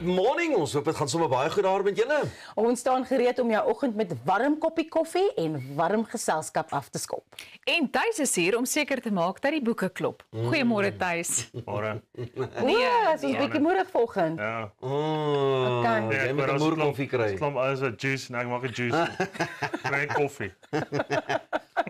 morning, ons hoop dit gaan sommer baie goed daar met julle. Ons staan gereed om jou oggend met warm koppie koffie en warm geselskap af te skop. En Thys is hier om seker te maak dat die boeke klop. Goeiemôre Thys. Môre. Ons is bietjie moedig vanoggend. Ja. Kan. Jy moet 'n moer koffie kry. Klomp alles wat juice, en ek maak 'n juice. Kry koffie.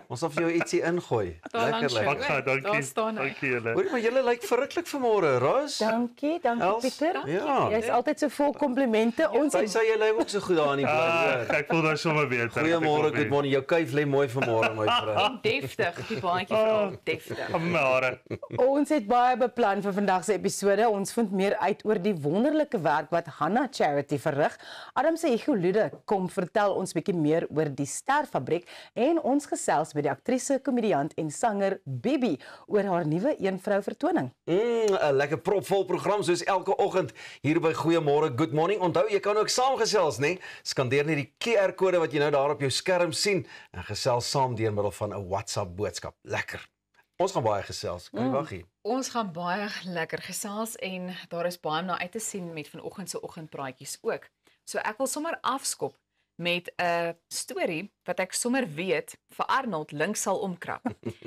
Ons sal vir jou ietsie ingooi. Lekker. Pak gou, dankie. Daar staan hy. Dankie julle. Hoorie, maar julle lyk verruklik vanmôre, Roos. Dankie Els? Pieter. Ja. Jy's altyd so vol komplimente. Ons Sy sê jy lyk ook so goed daar in die bly. Ek voel nou sommer beter. Goeiemôre, good morning. Jou kuif lê mooi vanmôre, my vrou. Deftig, die baadjie vrou, deftig. Op my hare. Ons het baie beplan vir vandag se episode. Ons vind meer uit oor die wonderlike werk wat Hannah Charity verrig. Adam se Igolude kom vertel ons bietjie meer oor die Sterfabriek en ons gesels met die aktrise, komediant en sanger Bibi oor haar nuwe eenvrou vertoning. 'n Lekker propvol program soos elke oggend hier by Goeiemôre, good morning. Onthou, jy kan ook saamgesels, né? Skandeer net die QR-kode wat jy nou daar op jou skerm sien en gesels saam deur middel van 'n WhatsApp boodskap. Lekker. Ons gaan baie gesels. Kan jy wag hier? Ons gaan baie lekker gesels en daar is baie om na uit te sien met vanoggend se oggendpraatjies ook. So ek wil sommer afskop met 'n storie wat ek sommer weet vir Arnold links sal omkrap.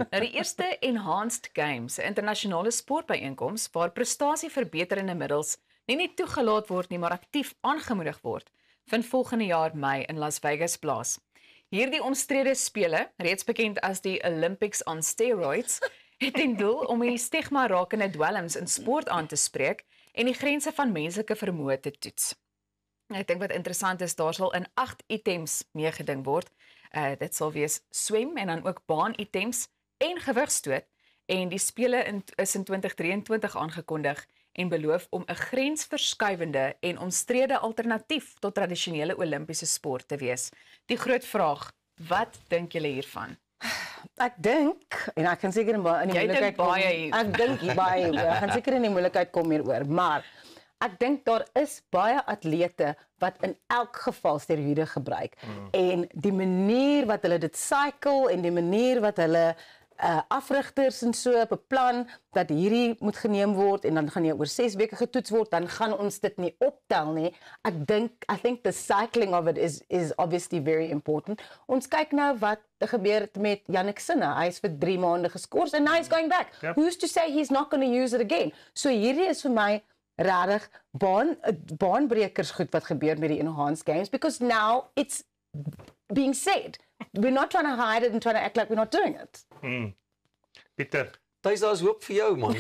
Nou die eerste Enhanced Games, 'n internasionale sportbyeenkoms waar prestasieverbeterende middels nie net toegelaat word nie, maar aktief aangemoedig word, vind volgende jaar Mei in Las Vegas plaas. Hierdie omstrede spele, reeds bekend as die Olympics on steroids, het ten doel om die stigma rakende dwelms in sport aan te spreek en die grense van menslike vermoë te toets. Ek dink wat interessant is, daar sal in 8 items meegeding word. Dit sal wees swem en dan ook baan-items en gewigstoot. En die spele is in 2023 aangekondig en beloof om 'n grensverskuivende en omstrede alternatief tot tradisionele Olimpiese sport te wees. Die groot vraag, wat dink julle hiervan? Ek dink en ek gaan seker in die moeilikheid kom. Ek dink baie. Ek gaan seker in die moeilikheid kom hieroor, maar ek dink daar is baie atlete wat in elk geval steroïde gebruik. En die manier wat hulle dit cycle en die manier wat hulle afrigters en so beplan dat hierdie moet geneem word en dan gaan jy oor 6 weke getoets word, dan gaan ons dit nie optel nie. I think the cycling of it is obviously very important. Ons kyk nou wat gebeur het met Jannik Sinner. Hy is vir 3 maande geskort and now he's going back. Yep. Who's to say he's not going to use it again? So hierdie is vir my regtig baanbrekers goed wat gebeur met die Enhanced Games, because now it's being said. We're not trying to hide it and trying to act like we're not doing it. Pieter. Tuis, daar's hoop vir jou, man.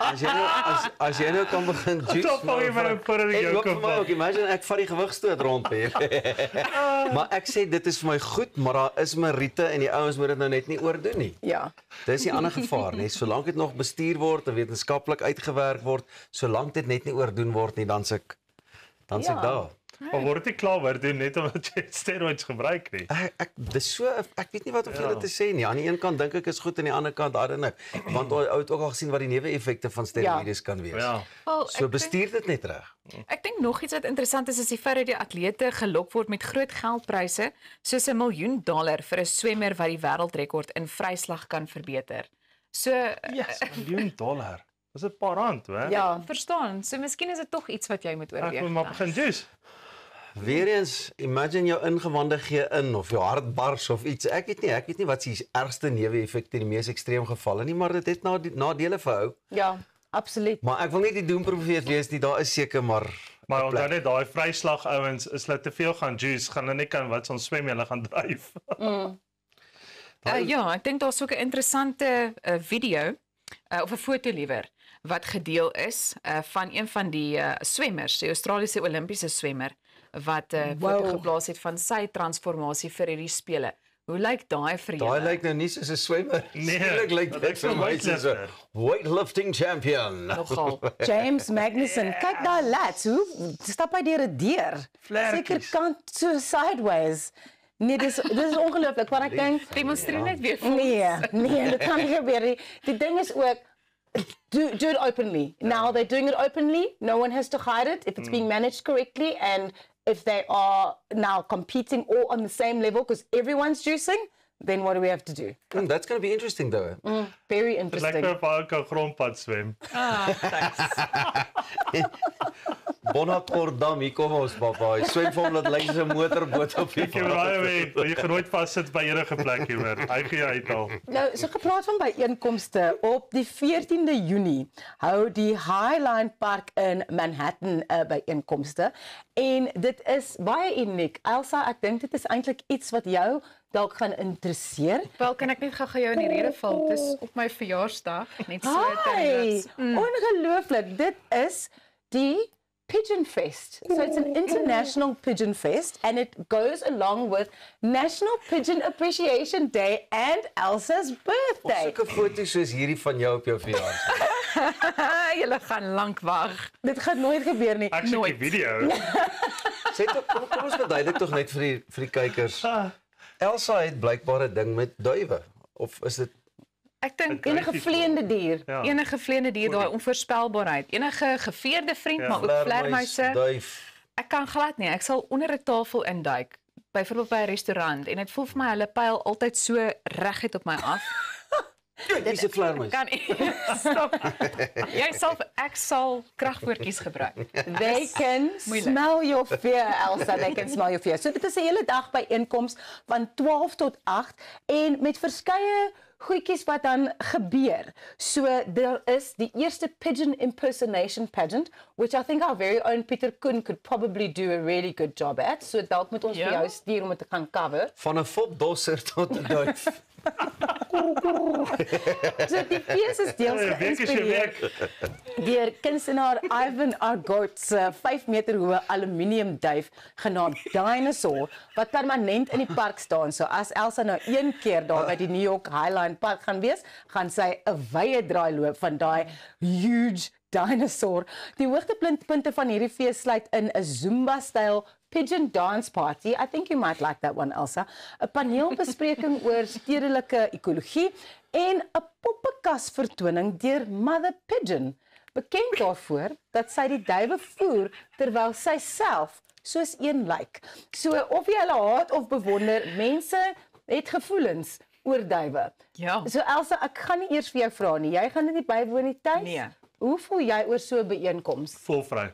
As jy nou kan begin juice. Stop van jy maar voor die jou kom. Ook, imagine ek vat die gewigstoot rond hier. Maar ek sê dit is vir my goed, maar daar is Marite en die ouens moet dit nou net nie oordoen nie. Ja. Dis die ander gevaar, nee, solank dit nog bestuur word en wetenskaplik uitgewerk word, solank dit net nie oordoen word nie, dan s'ek daar. Maar word dit klaar oordoen net omdat jy steroids gebruik nie? Ek weet nie wat om vir julle te sê nie. Aan die een kant dink ek is goed, aan die ander kant I don't know. Want ou het ook al gesien wat die neeweffekte van steroïdes kan wees. Ja. So bestuur dit net reg. Ek dink nog iets wat interessant is die feit dat die atlete gelok word met groot geldpryse, soos $1 miljoen vir 'n swemmer wat die wêreldrekord in vryslag kan verbeter. So Yes, $1 miljoen. Dis 'n paar rand, hoor. Ja. verstaan. So miskien is dit tog iets wat jy moet Ek oorweeg. moet maar begin juice. Weereens, imagine jou ingewande gee in of jou hart bars of iets. Ek weet nie wat is die ergste neeweffekte in die mees ekstreem gevalle nie, maar dit het nadele vir ou. Ja, absoluut. Maar ek wil nie die doemprofeet wees nie, daar is seker maar onthou net daai vryslag ouens, is hulle te veel gaan juice, gaan hulle nie kan wat ons swem, hulle gaan dryf. Ja, ek dink daar's ook 'n interessante video of 'n foto liewer wat gedeel is van een van die swemmers, die Australiese Olimpiese swemmer wat foto geplaas het van sy transformasie vir hierdie spele. Hoe lyk daai vir julle? Daai lyk nou nie soos 'n swemmer. Nee, Skielik lyk dit vir my soos 'n weightlifting champion. Nogal. James Magnussen, kyk daai lads, hoe stap hy deur 'n deur? Seker kant so sideways. Nee, dis ongelooflik, want ek dink Demonstreer net weer vir nee, dit kan nie gebeur nie. Die ding is ook do it openly. Now they're doing it openly. No one has to hide it if it's being managed correctly and if they are now competing all on the same level because everyone's juicing, then what do we have to do? That's going to be interesting though. Very Dit lyk interesting. my of ek kan grondpad swem. Thanks. Bonacordam, hier kom ons papa. Hy swem vir hom dat lyk soos 'n motorboot op die Ek het baie weet, jy gaan nooit vassit by enige plek hier hoor. Hy gee uithaal. Nou, so gepraat van byeenkomste, op die 14de Junie hou die Highline Park in Manhattan 'n byeenkomste en dit is baie uniek. Elsa, ek dink dit is eintlik iets wat jou dalk gaan interesseer. Wel, kan ek net gou jou in die rede val? Dit is op my verjaarsdag, net so Hi, ongelooflik. Dit is die Pigeon Fest. So it's an international pigeon fest and it goes along with National Pigeon Appreciation Day and Elsa's birthday. Sulke foto's soos hierdie van jou op jou verjaarsdag. Julle gaan lank wag. Dit gaan nooit gebeur nie. Ek sien die video. Sê tog, kom ons verduidelik tog net vir die kykers. Elsa het blykbaar 'n ding met duwe of is dit Ek dink Enige vleiende dier. Ja. enige vleiende dier, daai onvoorspelbaarheid, enige geveerde vriend, maar ook vlermuise. duif? Ek kan glad nie. Ek sal onder 'n tafel induik, byvoorbeeld by 'n restaurant en dit voel vir my hulle pyl altyd so reguit op my af. Dis 'n vlermuis. Kan stop. Ek sal kragwoordjies gebruik. They can smell your fear, Elsa. They can smell your fear. So dit is 'n hele dag byeenkoms van 12 tot 8 en met verskeie goedjies wat dan gebeur. So there is die eerste pigeon impersonation pageant, which I think our very own Pieter Koen could probably do a really good job at. So dalk moet ons vir jou stuur om dit te gaan cover. Van 'n fopdosser tot 'n duif. So die fees is deels geïnspireer deur kunstenaar Ivan Argot se 5 meter hoë aluminium duif genaamd Dinosaur wat permanent in die park staan. So as Elsa nou een keer daar by die New York Highline Park gaan wees, gaan sy 'n wye draai loop van daai huge dinosaur. Die hoogtepunte van hierdie fees sluit in 'n Zumba-styl pigeon dance party. I think you might like that one, Elsa. 'n Paneelbespreking oor stedelike ekologie en 'n poppekas vertoning deur Mother Pigeon, bekend daarvoor dat sy die duwe voer terwyl sy self soos een lyk. So of jy hulle haat of bewonder, mense het gevoelens oor duwe. Ja. So Elsa, ek gaan nie eers vir jou vra nie. Jy gaan dit nie bywoon nie tuis? Nee. Hoe voel jy oor so 'n byeenkoms? Volvry.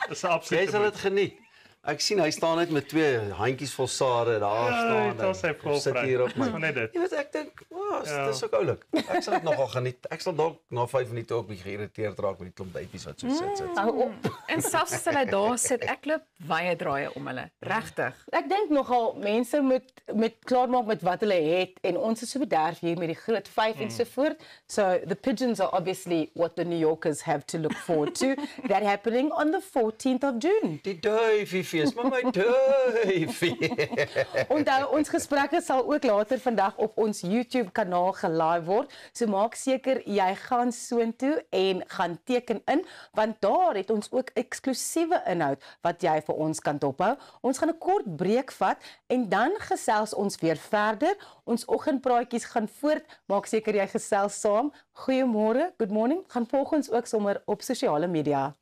Dis Jy absoluut. sal dit geniet. Ek sien hy staan net met 2 handjies vol sare daar staan. dit is hy en sit hier op my. Net dit. Jy weet ek dink, wow, dis ook oulik. Ek sal dit nogal geniet. Ek sal dalk na 5 minute ook bietjie geïrriteerd raak met die klomp duifies wat so sit. Hou op. En selfs as hulle daar sit, ek loop wye draaie om hulle. Regtig. Ek dink nogal mense moet klaarmaak met wat hulle het en ons is so bederf hier met die groot 5 en so voort. So the pigeons are obviously what the New Yorkers have to look forward to. That happening on the 14th of June. Die duifie fees, maar my duifie. Onthou, ons gesprekke sal ook later vandag op ons YouTube kanaal gelive word. So maak seker jy gaan soontoe en gaan teken in, want daar het ons ook eksklusiewe inhoud wat jy vir ons kan dophou. Ons gaan 'n kort breek vat en dan gesels ons weer verder. Ons oggendpraatjies gaan voort. Maak seker jy gesels saam. Goeiemôre, good morning. Gaan volg ons ook sommer op sosiale media.